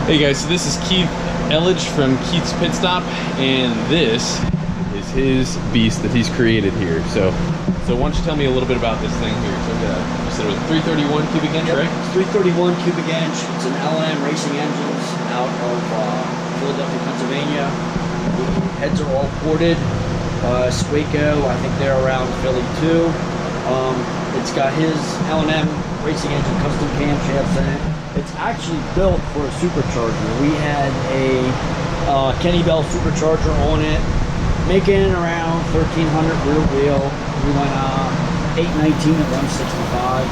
Hey guys, so this is Keith Elledge from Keith's Pit Stop, and this is his beast that he's created here. So why don't you tell me a little bit about this thing here? So you said it was 331 cubic inch, right? It's 331 cubic inch. It's an L&M Racing Engines out of Philadelphia, Pennsylvania. The heads are all ported. Squeako, I think they're around Philly too. It's got his L&M Racing Engine custom camshafts in it. It's actually built for a supercharger. We had a Kenny Bell supercharger on it, making around 1,300 rear wheel. We went 819 at 165.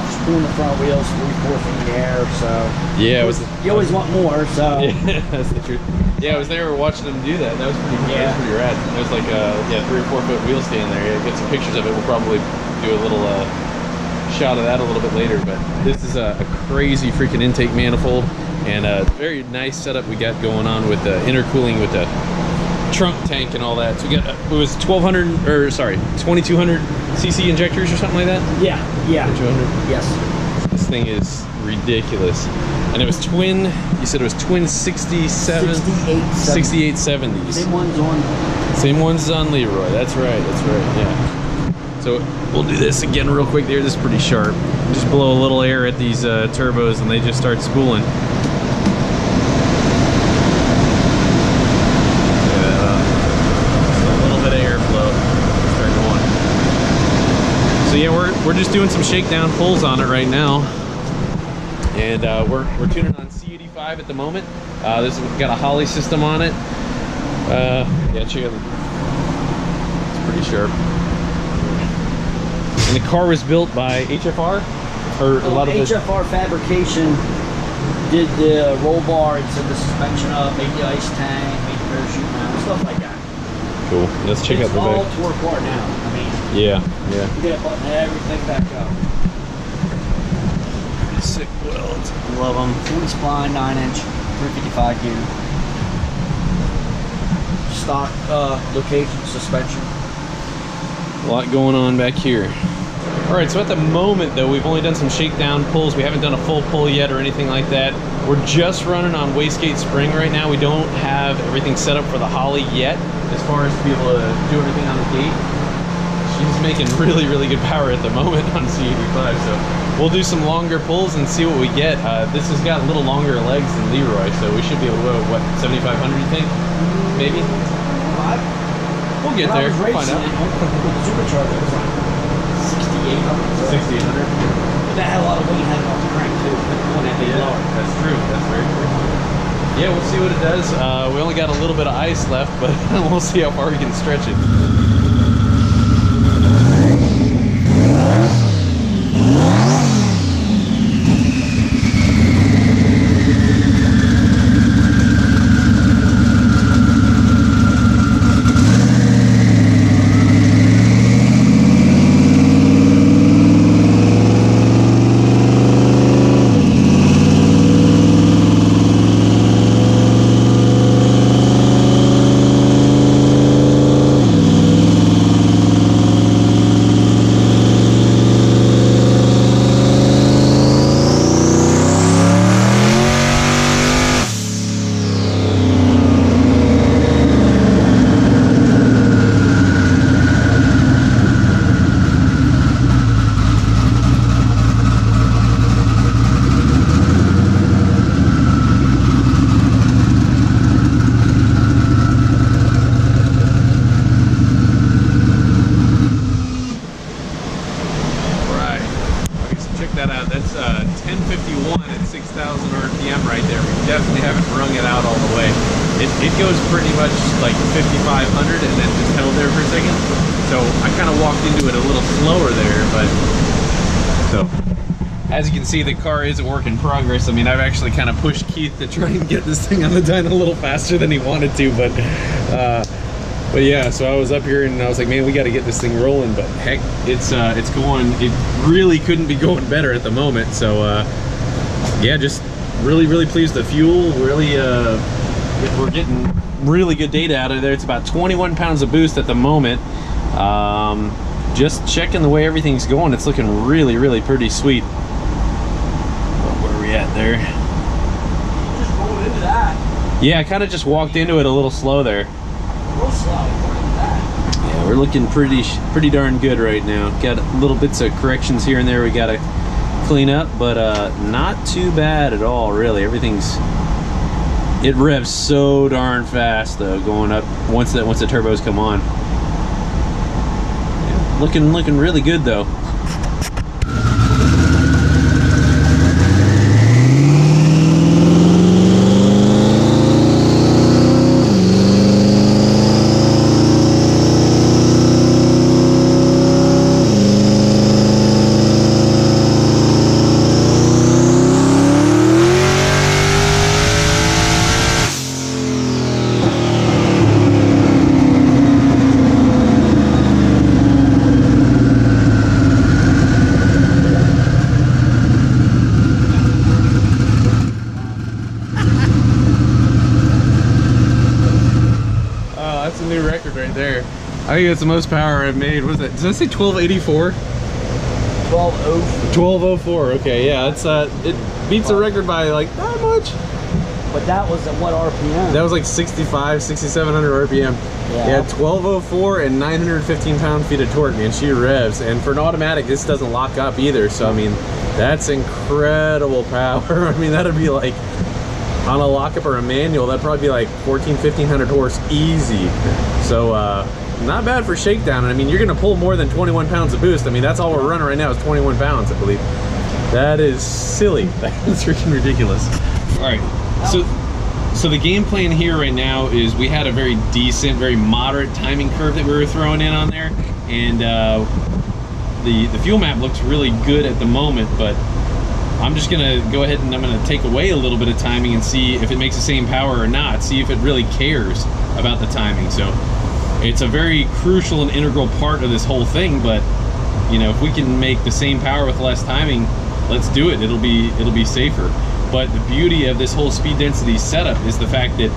Just pulling the front wheels 3-4 feet in the air. So yeah, you always want more. So yeah, that's the truth. Yeah, I was there watching them do that. That was pretty. Yeah, that was pretty rad. There's like a 3 or 4 foot wheel stand there. Yeah, get some pictures of it. We'll probably do a little shot of that a little bit later. But this is a crazy freaking intake manifold and a very nice setup we got going on with the intercooling with the trunk tank and all that. So we got it was 2200 cc injectors or something like that. Yeah. 2200. Yes. This thing is ridiculous. And it was twin, you said it was twin 6870s. Same ones on Leroy. That's right, yeah. So we'll do this again real quick there. This is pretty sharp. Just blow a little air at these turbos and they just start spooling. Just a little bit of airflow. Start going. So yeah, we're just doing some shakedown pulls on it right now. And we're tuning on C85 at the moment. This has got a Holly system on it. Yeah, check it out. It's pretty sharp. And the car was built by HFR, or a lot of HFR Fabrication did the roll bar and set the suspension up, made the ice tank, made the parachute mount, stuff like that. Cool. Let's check out the back. It's all torque bar now. I mean, yeah. You get a button everything back up. Sick welds. Love them. 40 spline, 9-inch, 355 gear. Stock location suspension. A lot going on back here. All right, so at the moment though, we've only done some shakedown pulls. We haven't done a full pull yet or anything like that. We're just running on wastegate spring right now. We don't have everything set up for the Holly yet, as far as to be able to do everything on the gate. She's making really, really good power at the moment on C85, so we'll do some longer pulls and see what we get. This has got a little longer legs than Leroy, so we should be able to go, what, 7,500 you think? Maybe? We'll get there. We'll find out. The supercharger was like 6,800. 6,800. But that had a lot of weight heading off the crank too. That's true. That's very true. Yeah, we'll see what it does. We only got a little bit of ice left, but we'll see how far we can stretch it. That out. That's 1051 at 6,000 RPM right there. We definitely haven't wrung it out all the way. It goes pretty much like 5,500 and then just held there for a second. So I kind of walked into it a little slower there, but so as you can see, the car is a work in progress. I mean, I've actually kind of pushed Keith to try and get this thing on the dyno a little faster than he wanted to, but yeah, so I was up here and I was like, man, we got to get this thing rolling. But heck, it's going. It really couldn't be going better at the moment. So yeah, just really pleased with the fuel. Really, we're getting really good data out of there. It's about 21 pounds of boost at the moment. Just checking the way everything's going. It's looking really pretty sweet. Where are we at there? at that. Yeah, I kind of just walked into it a little slow there. A little slow. Look at that. Yeah, we're looking pretty darn good right now. Got little bits of corrections here and there we gotta clean up, but not too bad at all, really. It revs so darn fast though, going up once the turbos come on. Yeah, looking really good though. That's a new record right there. I think that's the most power I've made. What is that? Does that say 1284? 1204. 1204. Okay, yeah, it's it beats the record by like not much. But that was at what RPM? That was like 6,700 RPM. Yeah, 1204 and 915 pound-feet of torque, man. She revs, and for an automatic, this doesn't lock up either. So I mean, that's incredible power. I mean, that'd be like on a lockup or a manual, that'd probably be like 1,500 horse easy. So not bad for shakedown. I mean, you're gonna pull more than 21 pounds of boost. I mean, that's all we're running right now is 21 pounds, I believe. That is silly. That's freaking ridiculous. All right, so the game plan here right now is we had a very decent, very moderate timing curve that we were throwing in on there, and the fuel map looks really good at the moment, but I'm just gonna go ahead and I'm gonna take away a little bit of timing and see if it makes the same power or not, see if it really cares about the timing. So it's a very crucial and integral part of this whole thing, but you know, if we can make the same power with less timing, let's do it. It'll be safer. But the beauty of this whole speed density setup is the fact that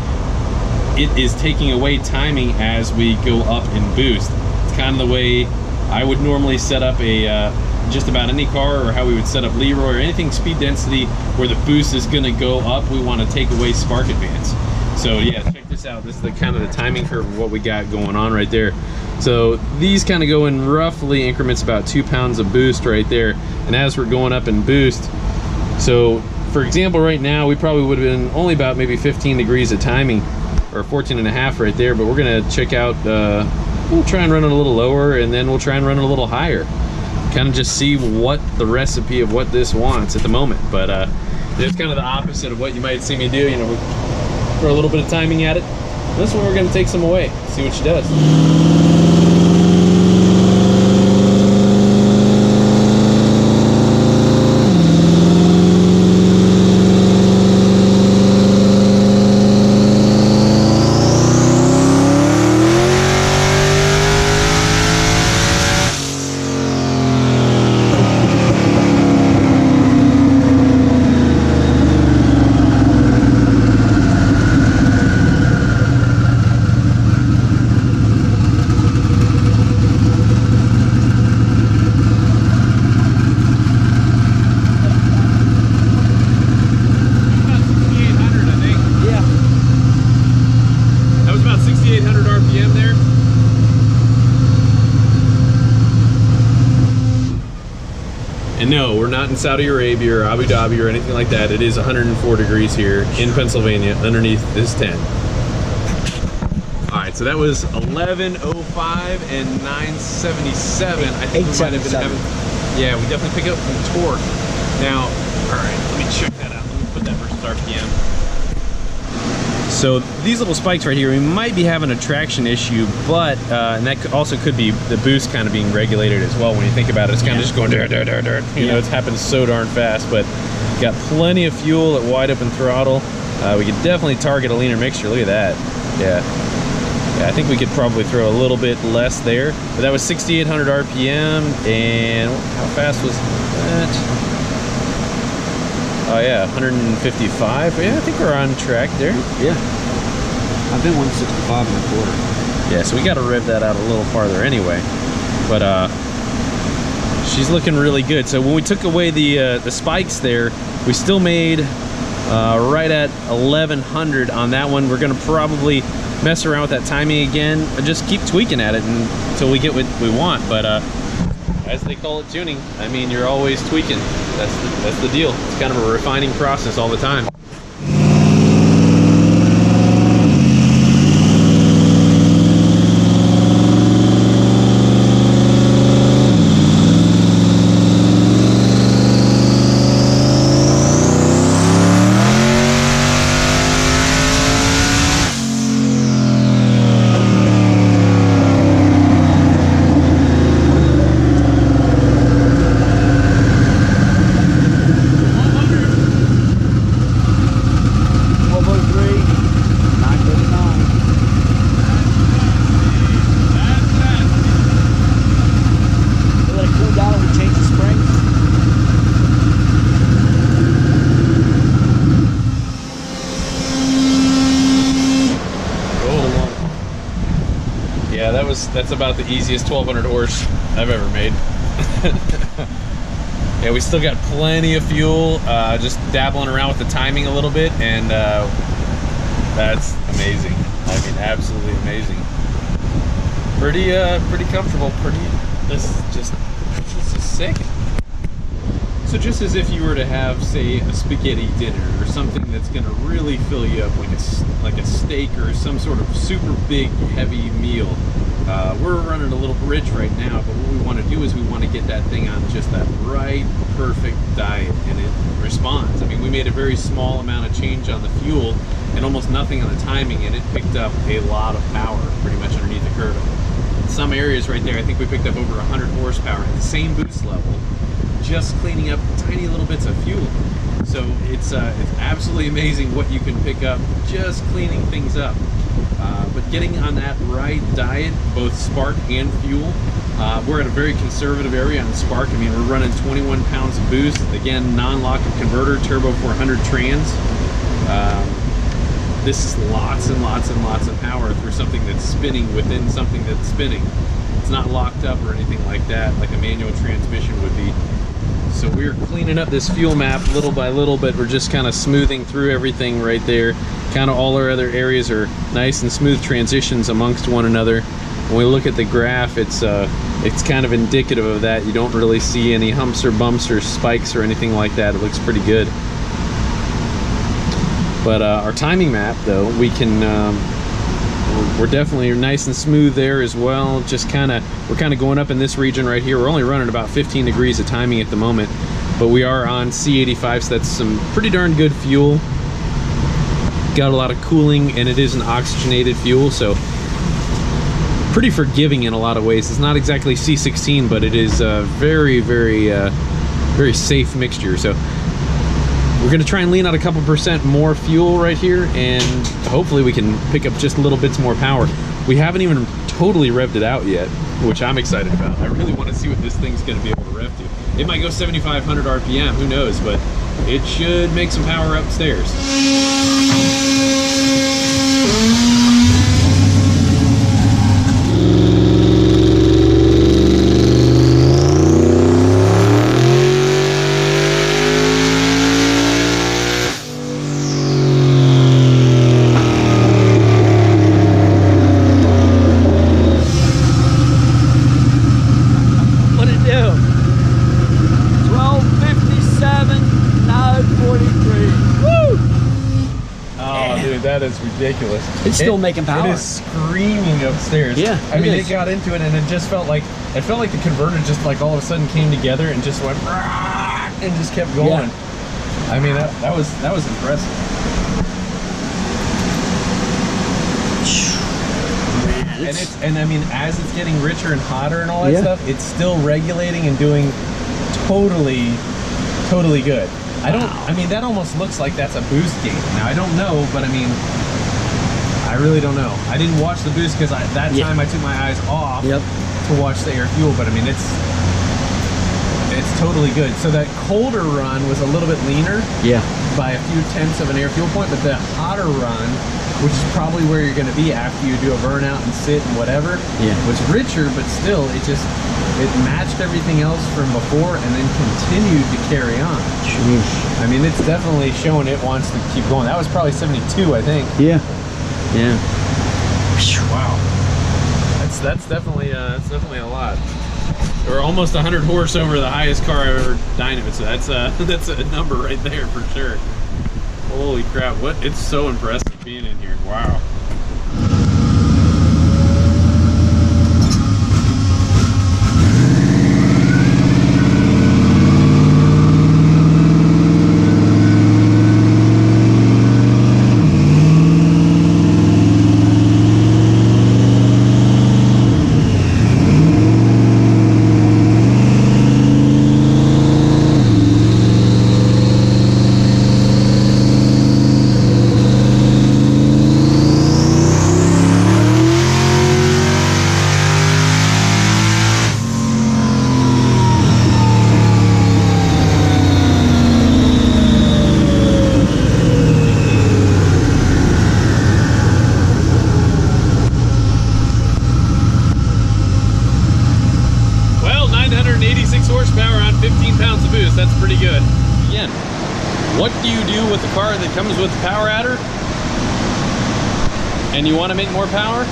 it is taking away timing as we go up in boost. It's kind of the way I would normally set up a just about any car, or how we would set up LEROY or anything speed density where the boost is going to go up. We want to take away spark advance. So yeah, check this out. This is the kind of the timing curve of what we got going on right there. So these kind of go in roughly increments about 2 pounds of boost right there. And as we're going up in boost, so for example, right now we probably would have been only about maybe 15 degrees of timing, or 14.5 right there, but we're gonna check out, we'll try and run it a little lower, and then we'll try and run it a little higher. Kind of just see what the recipe of what this wants at the moment. But it's kind of the opposite of what you might see me do. You know, throw a little bit of timing at it. This one we're gonna take some away, see what she does. And no, we're not in Saudi Arabia or Abu Dhabi or anything like that. It is 104 degrees here in Pennsylvania underneath this tent. All right, so that was 1105 and 977. I think we might have been having, yeah, we definitely pick up some torque. Now, all right, let me check that out. Let me put that versus RPM. So these little spikes right here, we might be having a traction issue, but and that also could be the boost kind of being regulated as well. When you think about it, it's kind of just going dirt, dirt, dirt, dirt. You know, it's happened so darn fast. But got plenty of fuel at wide open throttle. We could definitely target a leaner mixture. Look at that. Yeah, I think we could probably throw a little bit less there. But that was 6,800 RPM, and how fast was that? Oh yeah, 155. Yeah, I think we're on track there. Yeah, I've been 165 and a quarter. Yeah, so we got to rev that out a little farther anyway. But she's looking really good. So when we took away the spikes there, we still made right at 1100 on that one. We're gonna probably mess around with that timing again and just keep tweaking at it until we get what we want. But as they call it, tuning. I mean, you're always tweaking. That's the deal. It's kind of a refining process all the time. That's about the easiest 1200 horse I've ever made. Yeah, we still got plenty of fuel, just dabbling around with the timing a little bit, and that's amazing. I mean, absolutely amazing. Pretty comfortable. This is sick. So just as if you were to have, say, a spaghetti dinner or something that's gonna really fill you up, like a steak or some sort of super big, heavy meal. We're running a little rich right now, but what we want to do is we want to get that thing on just that right, perfect diet, and it responds. I mean, we made a very small amount of change on the fuel and almost nothing on the timing, and it picked up a lot of power pretty much underneath the curve. In some areas right there, I think we picked up over 100 horsepower at the same boost level, just cleaning up tiny little bits of fuel. So it's absolutely amazing what you can pick up just cleaning things up. But getting on that right diet, both spark and fuel, we're at a very conservative area on spark. I mean, we're running 21 pounds of boost. Again, non-locking converter, turbo 400 trans. This is lots and lots and lots of power through something that's spinning within something that's spinning. It's not locked up or anything like that, like a manual transmission would be. So we're cleaning up this fuel map little by little, but we're just kind of smoothing through everything right there. Kind of all our other areas are nice and smooth transitions amongst one another. When we look at the graph, it's kind of indicative of that. You don't really see any humps or bumps or spikes or anything like that. It looks pretty good. But our timing map, though, we can we're definitely nice and smooth there as well. Just we're kind of going up in this region right here. We're only running about 15 degrees of timing at the moment, but we are on C85, so that's some pretty darn good fuel. Got a lot of cooling, and it is an oxygenated fuel, so pretty forgiving in a lot of ways. It's not exactly C16, but it is a very, very safe mixture. So we're gonna try and lean out a couple percent more fuel right here, and hopefully we can pick up just little bits more power. We haven't even totally revved it out yet, which I'm excited about. I really want to see what this thing's gonna be able to rev to. It might go 7,500 RPM, who knows, but it should make some power upstairs. That is ridiculous. It's still making power. It is screaming upstairs. Yeah, I mean, it got into it, and it just felt like the converter just like all of a sudden came together and just went and just kept going. Yeah. I mean, that was impressive. Man, and I mean, as it's getting richer and hotter and all that stuff, it's still regulating and doing totally good. I mean, that almost looks like that's a boost gain. Now, I don't know, but I mean, I really don't know. I didn't watch the boost because that time I took my eyes off to watch the air fuel, but I mean, it's it's totally good. So that colder run was a little bit leaner. Yeah. By a few tenths of an air fuel point, but the hotter run, which is probably where you're going to be after you do a burnout and sit and whatever, was richer, but still it matched everything else from before and then continued to carry on. Jeez. I mean, it's definitely showing it wants to keep going. That was probably 72, I think. Yeah. Yeah. Wow. That's definitely a lot. We're almost 100 horse over the highest car I've ever dynoed, so that's a number right there for sure. Holy crap! It's so impressive being in here. Wow. Horsepower on 15 pounds of boost. That's pretty good. Again, what do you do with a car that comes with the power adder and you want to make more power?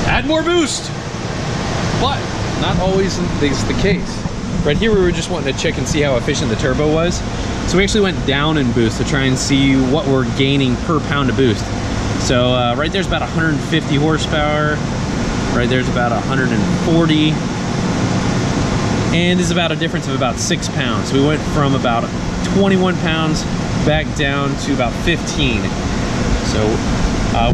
Add more boost. But not always is the case. Right here we were just wanting to check and see how efficient the turbo was. So we actually went down in boost to try and see what we're gaining per pound of boost. So right there's about 150 horsepower. Right there's about 140. And this is about a difference of about 6 pounds. We went from about 21 pounds back down to about 15. So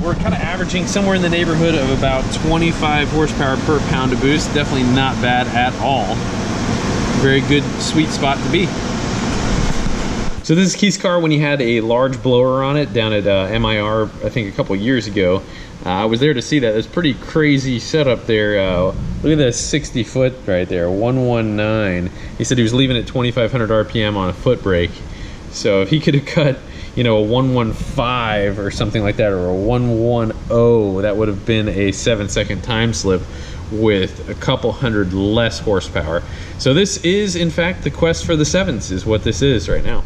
we're kind of averaging somewhere in the neighborhood of about 25 horsepower per pound of boost. Definitely not bad at all. Very good sweet spot to be. So this is Keith's car when he had a large blower on it down at MIR, I think a couple years ago. I was there to see that. It's pretty crazy setup there. Look at this 60 foot right there, 119. He said he was leaving at 2,500 RPM on a foot brake. So if he could have cut, you know, a 115 or something like that, or a 110, that would have been a 7-second time slip with a couple hundred less horsepower. So this is, in fact, the quest for the 7s is what this is right now.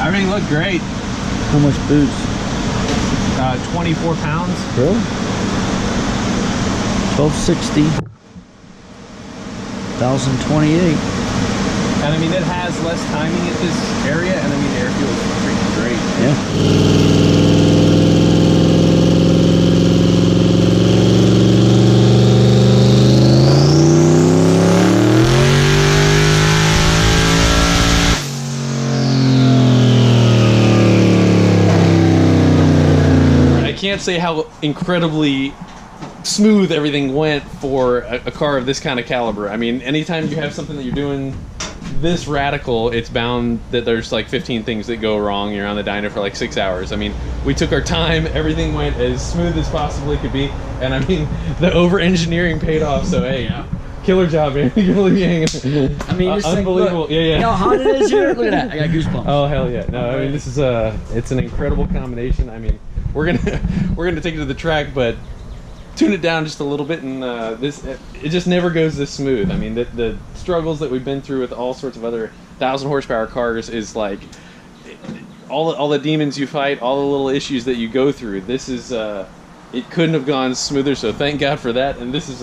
Everything looked great. How much boost? 24 pounds. Really? 1260. 1028. And I mean, it has less timing at this area, and I mean, the air fuel is freaking great. Yeah. I can't say how incredibly smooth everything went for a car of this kind of caliber. I mean, anytime you have something that you're doing this radical, it's bound that there's like 15 things that go wrong. You're on the dyno for like 6 hours. I mean, we took our time, everything went as smooth as possibly could be, and I mean, the over-engineering paid off, so hey, killer job, man. You're gonna leave me hanging. I mean, unbelievable. Like, look, you know how hot it is here? Look at that, I got goosebumps. Oh, hell yeah. No, I mean, this is it's an incredible combination. I mean, we're gonna take it to the track, but tune it down just a little bit, and it just never goes this smooth. I mean, the struggles that we've been through with all sorts of other 1,000 horsepower cars is like all the demons you fight, all the little issues that you go through. This is it couldn't have gone smoother, so thank God for that. And this is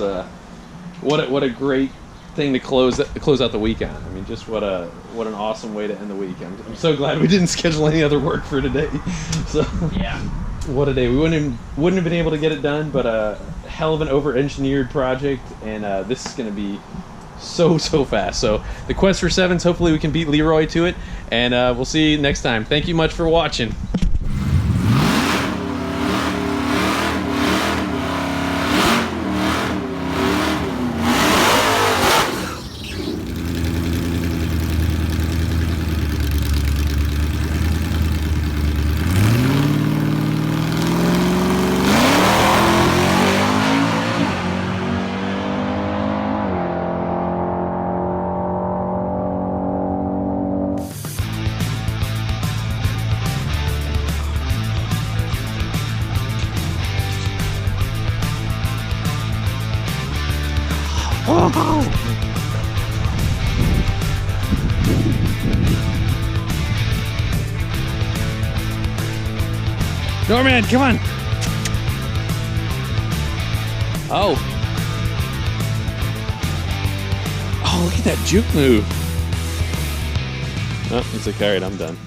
what a great thing to close out the week on. I mean, just what an awesome way to end the week. I'm so glad we didn't schedule any other work for today. So yeah. What a day. We wouldn't have been able to get it done, but a hell of an over-engineered project, and this is going to be so fast. So the quest for 7s, hopefully we can beat Leroy to it, and we'll see you next time. Thank you much for watching. Norman, come on. Oh. Oh, look at that juke move. Oh, he's like, all right, I'm done.